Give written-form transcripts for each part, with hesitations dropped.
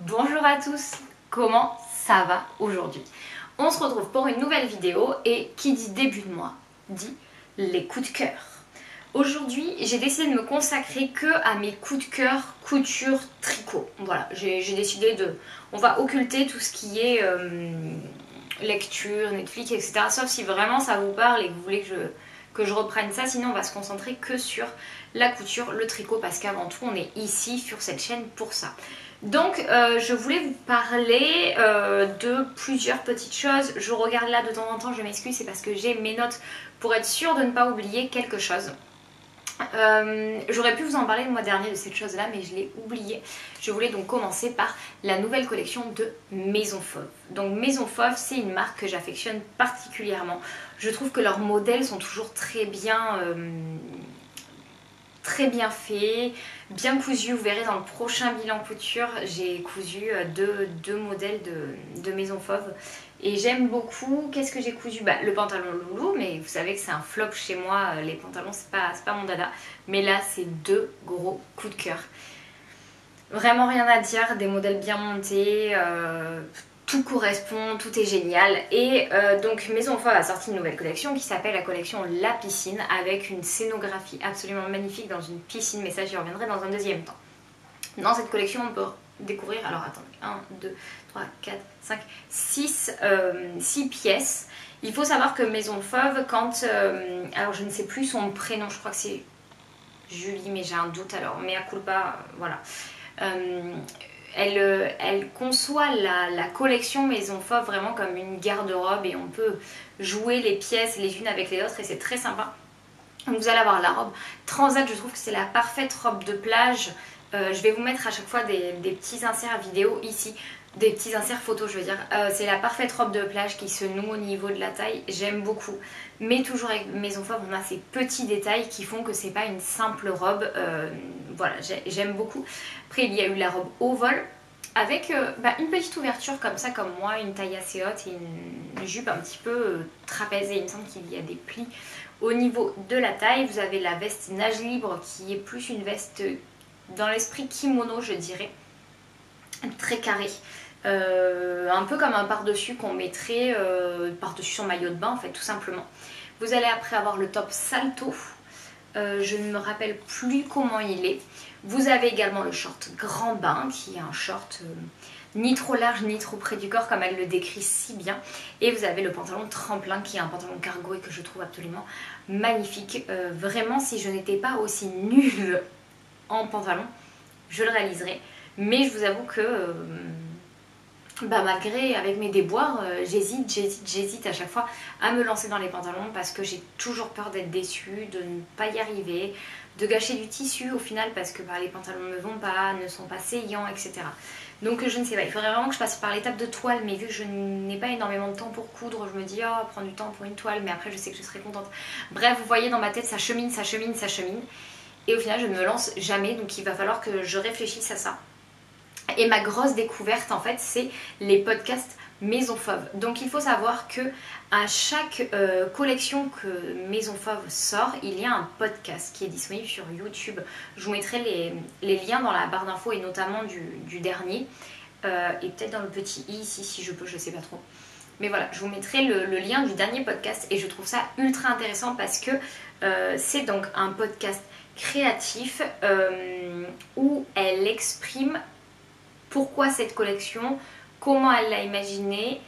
Bonjour à tous, comment ça va aujourd'hui? On se retrouve pour une nouvelle vidéo et qui dit début de mois dit les coups de cœur. Aujourd'hui, j'ai décidé de me consacrer que à mes coups de cœur couture tricot. Voilà, j'ai décidé de... On va occulter tout ce qui est lecture, Netflix, etc. Sauf si vraiment ça vous parle et que vous voulez que je reprenne ça. Sinon, on va se concentrer que sur la couture, le tricot, parce qu'avant tout, on est ici sur cette chaîne pour ça. Donc je voulais vous parler de plusieurs petites choses. Je regarde là de temps en temps, je m'excuse, c'est parce que j'ai mes notes pour être sûre de ne pas oublier quelque chose. J'aurais pu vous en parler le mois dernier de cette chose là, mais je l'ai oublié. Je voulais donc commencer par la nouvelle collection de Maison Fauve. Donc Maison Fauve, c'est une marque que j'affectionne particulièrement. Je trouve que leurs modèles sont toujours très bien fait, bien cousu. Vous verrez dans le prochain bilan couture, j'ai cousu deux modèles de Maison Fauve et j'aime beaucoup. Qu'est-ce que j'ai cousu? Le pantalon loulou, mais vous savez que c'est un flop chez moi, les pantalons c'est pas mon dada, mais là c'est deux gros coups de cœur. Vraiment rien à dire, des modèles bien montés, tout correspond, tout est génial. Et donc Maison Fauve a sorti une nouvelle collection qui s'appelle la collection La Piscine, avec une scénographie absolument magnifique dans une piscine, mais ça j'y reviendrai dans un deuxième temps. Dans cette collection on peut découvrir, alors attendez, 1, 2, 3, 4, 5, 6 pièces. Il faut savoir que Maison Fauve, quand... alors je ne sais plus son prénom, je crois que c'est Julie, mais j'ai un doute, alors mea culpa, voilà. Elle conçoit la collection Maison Fauve vraiment comme une garde-robe et on peut jouer les pièces les unes avec les autres et c'est très sympa. Donc vous allez avoir la robe Transat, je trouve que c'est la parfaite robe de plage. Je vais vous mettre à chaque fois des petits inserts vidéo ici, des petits inserts photos je veux dire. C'est la parfaite robe de plage qui se noue au niveau de la taille, j'aime beaucoup. Mais toujours avec Maison Fauve, on a ces petits détails qui font que c'est pas une simple robe. Voilà, j'aime beaucoup. Après il y a eu la robe au vol avec une petite ouverture comme ça, comme moi, une taille assez haute et une jupe un petit peu trapèzée. Il me semble qu'il y a des plis au niveau de la taille. Vous avez la veste nage libre qui est plus une veste dans l'esprit kimono je dirais, très carrée. Un peu comme un par-dessus qu'on mettrait par-dessus son maillot de bain en fait, tout simplement. Vous allez après avoir le top salto, je ne me rappelle plus comment il est. Vous avez également le short grand bain qui est un short ni trop large ni trop près du corps comme elle le décrit si bien. Et vous avez le pantalon tremplin qui est un pantalon cargo et que je trouve absolument magnifique. Vraiment, si je n'étais pas aussi nulle en pantalon, je le réaliserais. Mais je vous avoue que malgré avec mes déboires, j'hésite à chaque fois à me lancer dans les pantalons parce que j'ai toujours peur d'être déçue, de ne pas y arriver, de gâcher du tissu au final parce que les pantalons ne vont pas, ne sont pas saillants, etc. Donc je ne sais pas, il faudrait vraiment que je passe par l'étape de toile, mais vu que je n'ai pas énormément de temps pour coudre, je me dis oh, prends du temps pour une toile, mais après je sais que je serai contente. Bref, vous voyez dans ma tête ça chemine, ça chemine, ça chemine. Et au final je ne me lance jamais, donc il va falloir que je réfléchisse à ça. Et ma grosse découverte en fait c'est les podcasts Maison Fauve. Donc il faut savoir que à chaque collection que Maison Fauve sort, il y a un podcast qui est disponible sur YouTube. Je vous mettrai les liens dans la barre d'infos et notamment du dernier. Et peut-être dans le petit i ici si je peux, je sais pas trop. Mais voilà, je vous mettrai le lien du dernier podcast et je trouve ça ultra intéressant parce que c'est donc un podcast créatif où elle exprime pourquoi cette collection, comment elle l'a imaginée,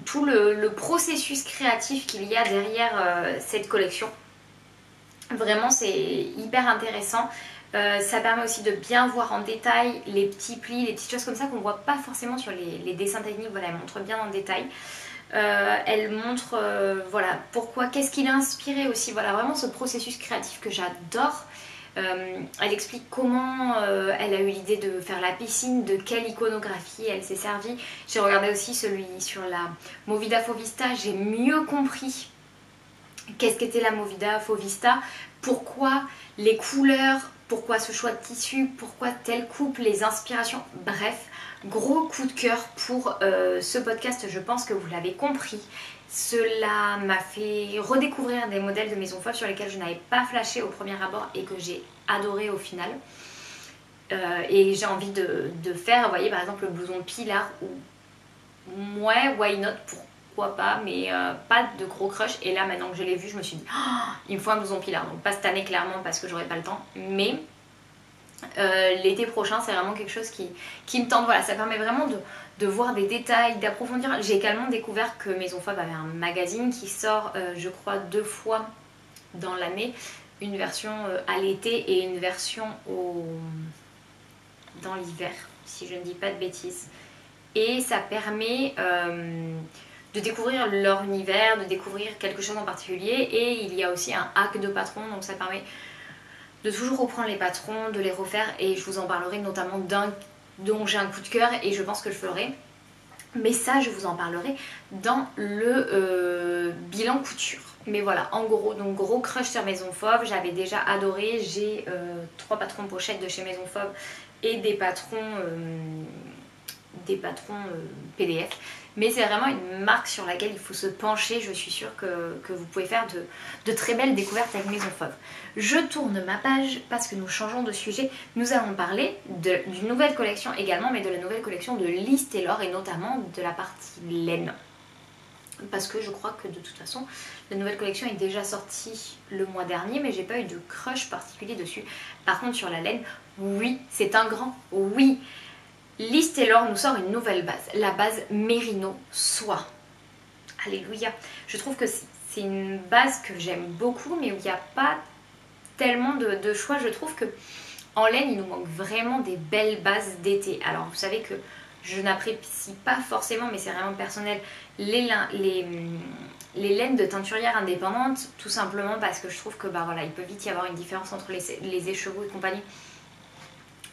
tout le processus créatif qu'il y a derrière cette collection. Vraiment c'est hyper intéressant. Ça permet aussi de bien voir en détail les petits plis, les petites choses comme ça qu'on ne voit pas forcément sur les dessins techniques. Voilà, elle montre bien en détail. Elle montre voilà, pourquoi, qu'est-ce qui l'a inspiré aussi. Voilà, vraiment ce processus créatif que j'adore. Elle explique comment elle a eu l'idée de faire la piscine, de quelle iconographie elle s'est servie. J'ai regardé aussi celui sur la Movida Fauvista, j'ai mieux compris qu'est-ce qu'était la Movida Fauvista, pourquoi les couleurs, pourquoi ce choix de tissu, pourquoi telle coupe, les inspirations, bref, gros coup de cœur pour ce podcast, je pense que vous l'avez compris. Cela m'a fait redécouvrir des modèles de Maison Fauve sur lesquels je n'avais pas flashé au premier abord et que j'ai adoré au final. Et j'ai envie de faire, vous voyez par exemple le blouson Pilar ou ouais, why not, pourquoi pas, mais pas de gros crush. Et là maintenant que je l'ai vu, je me suis dit oh, il me faut un blouson Pilar, donc pas cette année clairement parce que j'aurai pas le temps, mais l'été prochain c'est vraiment quelque chose qui me tente. Voilà, ça permet vraiment de voir des détails, d'approfondir. J'ai également découvert que Maison Fauve avait un magazine qui sort je crois 2 fois dans l'année, une version à l'été et une version dans l'hiver, si je ne dis pas de bêtises. Et ça permet de découvrir leur univers, de découvrir quelque chose en particulier. Et il y a aussi un hack de patron, donc ça permet de toujours reprendre les patrons, de les refaire. Et je vous en parlerai notamment d'un dont j'ai un coup de cœur et je pense que je ferai. Mais ça, je vous en parlerai dans le bilan couture. Mais voilà, en gros, donc gros crush sur Maison Fauve, j'avais déjà adoré. J'ai 3 patrons pochettes de chez Maison Fauve et des patrons PDF. Mais c'est vraiment une marque sur laquelle il faut se pencher. Je suis sûre que vous pouvez faire de très belles découvertes avec Maison Fauve. Je tourne ma page parce que nous changeons de sujet. Nous allons parler d'une nouvelle collection également, mais de la nouvelle collection de Liz Taylor et notamment de la partie laine. Parce que je crois que de toute façon, la nouvelle collection est déjà sortie le mois dernier, mais j'ai pas eu de crush particulier dessus. Par contre, sur la laine, oui, c'est un grand oui. Liz Taylor nous sort une nouvelle base, la base Mérino Soie. Alléluia. Je trouve que c'est une base que j'aime beaucoup, mais où il n'y a pas tellement de choix. Je trouve que en laine, il nous manque vraiment des belles bases d'été. Alors, vous savez que je n'apprécie pas forcément, mais c'est vraiment personnel, les laines de teinturière indépendantes, tout simplement parce que je trouve que bah, voilà, il peut vite y avoir une différence entre les écheveaux et compagnie.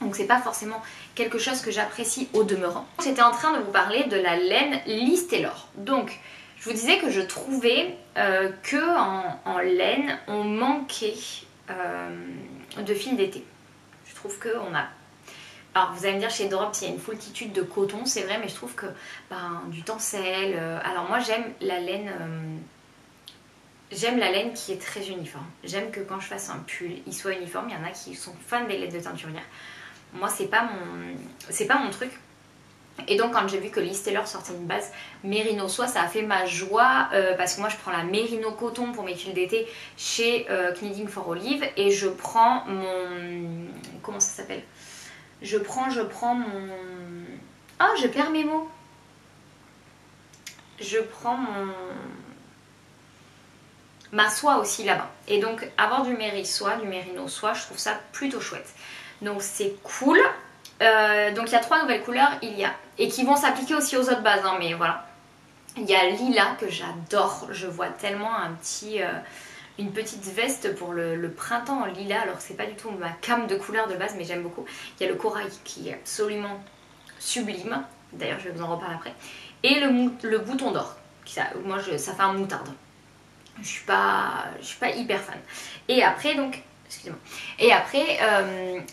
Donc c'est pas forcément quelque chose que j'apprécie au demeurant. J'étais en train de vous parler de la laine Liz Taylor. Donc je vous disais que je trouvais que en laine on manquait de fil d'été. Je trouve qu'on a... Alors vous allez me dire chez Drop il y a une foultitude de coton, c'est vrai, mais je trouve que du tencel... alors moi j'aime la laine... J'aime la laine qui est très uniforme. J'aime que quand je fasse un pull, il soit uniforme. Il y en a qui sont fans des laines de teinturière. Moi, c'est pas mon truc. Et donc, quand j'ai vu que Liz Taylor sortait une base Mérino Soie, ça a fait ma joie parce que moi, je prends la Mérino Coton pour mes fils d'été chez Knitting for Olive et je prends mon... Comment ça s'appelle ? Je prends mon... Ah, je perds mes mots. Je prends ma soie aussi là-bas. Et donc, avoir du Mérino Soie, je trouve ça plutôt chouette. Donc c'est cool. Donc il y a 3 nouvelles couleurs, et qui vont s'appliquer aussi aux autres bases, hein, mais voilà. Il y a Lila que j'adore, je vois tellement une petite veste pour le printemps en lilas, alors c'est pas du tout ma came de couleur de base, mais j'aime beaucoup. Il y a le corail qui est absolument sublime, d'ailleurs je vais vous en reparler après, et le bouton d'or, moi ça fait un moutarde. Je suis pas hyper fan. Et après donc... Excusez-moi. Et après,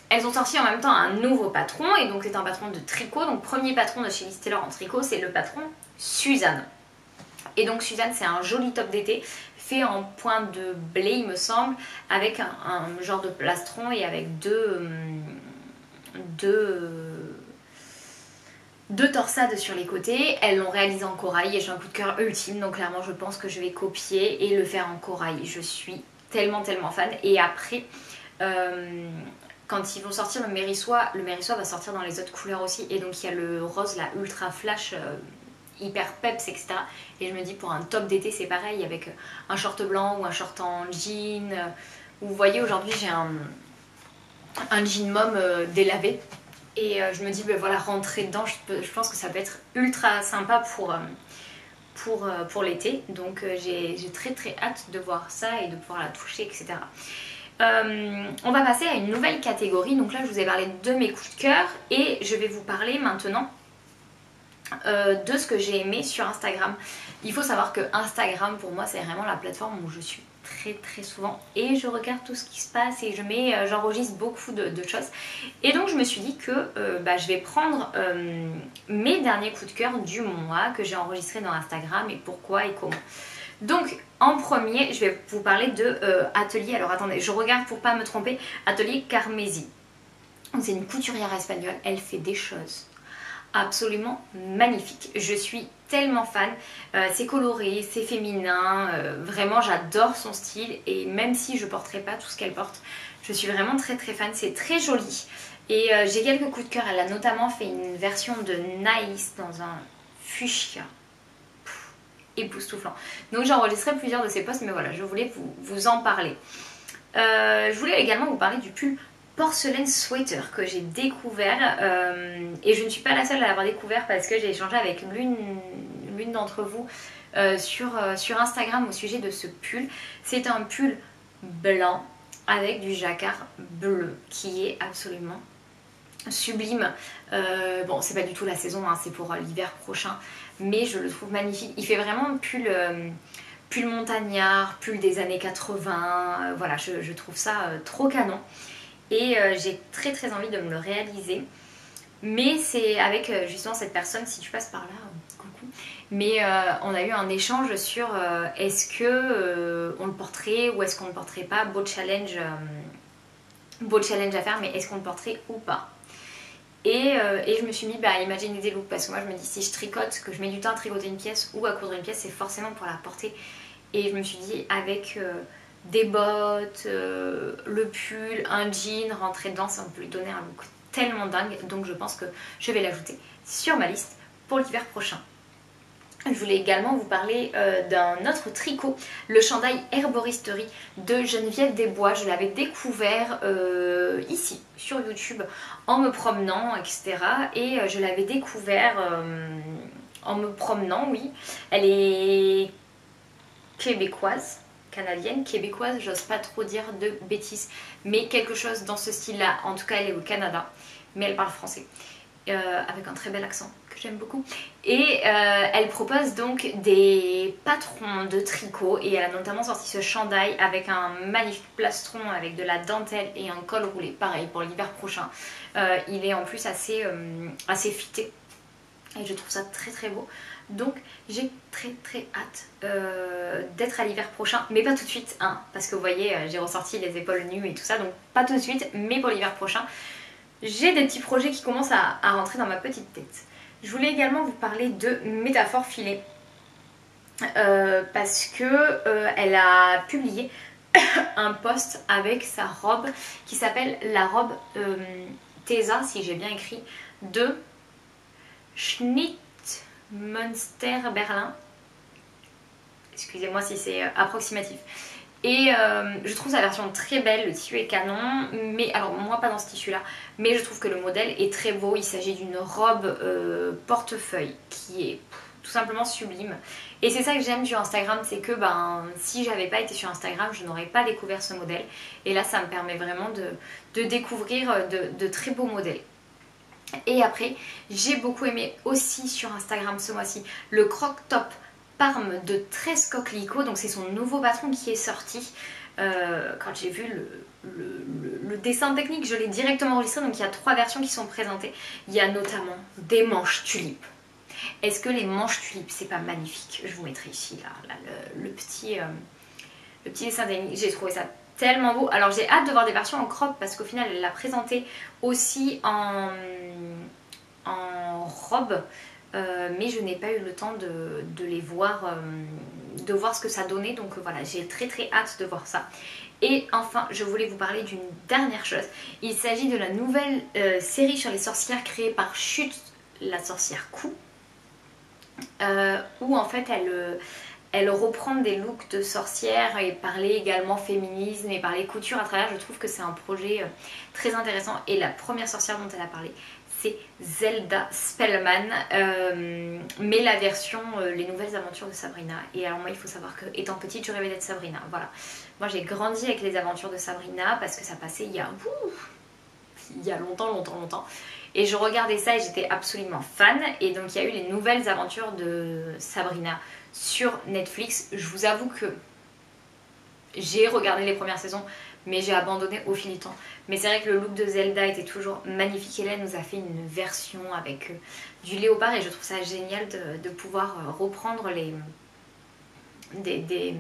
elles ont sorti en même temps un nouveau patron, et donc c'est un patron de tricot. Donc premier patron de chez Liz Taylor en tricot, c'est le patron Suzanne. Et donc Suzanne, c'est un joli top d'été fait en point de blé, il me semble, avec un genre de plastron et avec deux torsades sur les côtés. Elles l'ont réalisé en corail et j'ai un coup de cœur ultime, donc clairement je pense que je vais copier et le faire en corail. Je suis tellement fan. Et après quand ils vont sortir le Mérissois va sortir dans les autres couleurs aussi, et donc il y a le rose là ultra flash hyper peps, etc. Et je me dis pour un top d'été c'est pareil, avec un short blanc ou un short en jean. Vous voyez, aujourd'hui j'ai un jean mom délavé, et je me dis ben voilà, rentrer dedans, je pense que ça peut être ultra sympa pour l'été. Donc j'ai très hâte de voir ça et de pouvoir la toucher, etc. On va passer à une nouvelle catégorie. Donc là je vous ai parlé de mes coups de cœur, et je vais vous parler maintenant de ce que j'ai aimé sur Instagram. Il faut savoir que Instagram pour moi c'est vraiment la plateforme où je suis très souvent, et je regarde tout ce qui se passe et j'enregistre beaucoup de choses. Et donc je me suis dit que je vais prendre mes derniers coups de cœur du mois que j'ai enregistrés dans Instagram, et pourquoi et comment. Donc en premier je vais vous parler de Atelier, alors attendez, je regarde pour pas me tromper, Atelier Carmésie. C'est une couturière espagnole, elle fait des choses absolument magnifiques. Je suis tellement fan, c'est coloré, c'est féminin, vraiment j'adore son style et même si je porterai pas tout ce qu'elle porte, je suis vraiment très fan, c'est très joli. Et j'ai quelques coups de cœur, elle a notamment fait une version de Nice dans un fuchsia. Époustouflant. Donc j'ai enregistré plusieurs de ses posts, mais voilà, je voulais vous en parler. Je voulais également vous parler du pull Porcelain Sweater que j'ai découvert et je ne suis pas la seule à l'avoir découvert parce que j'ai échangé avec l'une d'entre vous sur Instagram au sujet de ce pull. C'est un pull blanc avec du jacquard bleu qui est absolument sublime. Bon, c'est pas du tout la saison, hein, c'est pour l'hiver prochain, mais je le trouve magnifique. Il fait vraiment pull montagnard, pull des années 80, voilà, je trouve ça trop canon. Et j'ai très envie de me le réaliser. Mais c'est avec justement cette personne, si tu passes par là, coucou. Mais on a eu un échange sur est-ce que on le porterait ou est-ce qu'on le porterait pas. Beau challenge à faire, mais est-ce qu'on le porterait ou pas. Et je me suis mis à imaginer des looks parce que moi je me dis si je tricote, que je mets du temps à tricoter une pièce ou à coudre une pièce, c'est forcément pour la porter. Et je me suis dit avec des bottes, le pull, un jean, rentrer dedans, ça peut lui donner un look tellement dingue. Donc je pense que je vais l'ajouter sur ma liste pour l'hiver prochain. Je voulais également vous parler d'un autre tricot, le chandail Herboristerie de Geneviève Desbois. Je l'avais découvert ici sur YouTube en me promenant, etc. Et je l'avais découvert en me promenant, oui. Elle est québécoise, canadienne, québécoise, j'ose pas trop dire de bêtises, mais quelque chose dans ce style-là. En tout cas, elle est au Canada, mais elle parle français. Avec un très bel accent que j'aime beaucoup et elle propose donc des patrons de tricot et elle a notamment sorti ce chandail avec un magnifique plastron avec de la dentelle et un col roulé, pareil pour l'hiver prochain. Il est en plus assez fité et je trouve ça très beau, donc j'ai très hâte d'être à l'hiver prochain, mais pas tout de suite hein, parce que vous voyez j'ai ressorti les épaules nues et tout ça, donc pas tout de suite, mais pour l'hiver prochain j'ai des petits projets qui commencent à rentrer dans ma petite tête. Je voulais également vous parler de Métaphore Filet parce que elle a publié un post avec sa robe qui s'appelle la robe Tesa, si j'ai bien écrit, de Schnittmünster Berlin. Excusez-moi si c'est approximatif. Et je trouve sa version très belle, le tissu est canon, mais alors moi pas dans ce tissu là, mais je trouve que le modèle est très beau. Il s'agit d'une robe portefeuille qui est tout simplement sublime. Et c'est ça que j'aime sur Instagram, c'est que si j'avais pas été sur Instagram, je n'aurais pas découvert ce modèle. Et là ça me permet vraiment de découvrir de très beaux modèles. Et après, j'ai beaucoup aimé aussi sur Instagram ce mois-ci le croc top Parme de 13 coquelicots, donc c'est son nouveau patron qui est sorti. Quand j'ai vu le dessin technique, je l'ai directement enregistré, donc il y a 3 versions qui sont présentées. Il y a notamment des manches tulipes. Est-ce que les manches tulipes, c'est pas magnifique? Je vous mettrai ici là, le petit dessin technique, j'ai trouvé ça tellement beau. Alors j'ai hâte de voir des versions en crop parce qu'au final elle l'a présenté aussi en robe. Mais je n'ai pas eu le temps de les voir, de voir ce que ça donnait, donc voilà, j'ai très hâte de voir ça. Et enfin, je voulais vous parler d'une dernière chose. Il s'agit de la nouvelle série sur les sorcières créée par Chute, la sorcière Coup, où en fait elle reprend des looks de sorcière et parler également féminisme et parler couture à travers. Je trouve que c'est un projet très intéressant et la première sorcière dont elle a parlé, c'est Zelda Spellman, mais la version Les Nouvelles Aventures de Sabrina. Et alors moi il faut savoir que étant petite je rêvais d'être Sabrina, voilà. Moi j'ai grandi avec les aventures de Sabrina parce que ça passait il y a longtemps. Et je regardais ça et j'étais absolument fan. Et donc il y a eu les Nouvelles Aventures de Sabrina sur Netflix. Je vous avoue que j'ai regardé les premières saisons, mais j'ai abandonné au fil du temps. Mais c'est vrai que le look de Zelda était toujours magnifique. Hélène nous a fait une version avec du léopard et je trouve ça génial de pouvoir reprendre des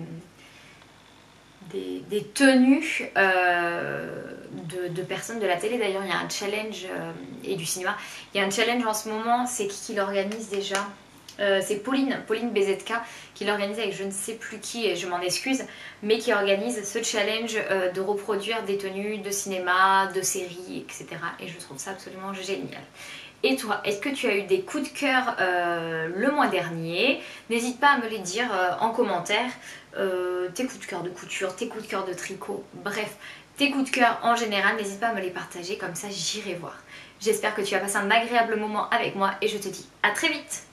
tenues de personnes de la télé. D'ailleurs, il y a un challenge et du cinéma. Il y a un challenge en ce moment, c'est qui l'organise déjà? C'est Pauline BZK qui l'organise avec je ne sais plus qui et je m'en excuse, mais qui organise ce challenge de reproduire des tenues de cinéma, de séries, etc. Et je trouve ça absolument génial. Et toi, est-ce que tu as eu des coups de cœur le mois dernier? N'hésite pas à me les dire en commentaire. Tes coups de cœur de couture, tes coups de cœur de tricot, bref, tes coups de cœur en général, n'hésite pas à me les partager, comme ça j'irai voir. J'espère que tu as passé un agréable moment avec moi et je te dis à très vite!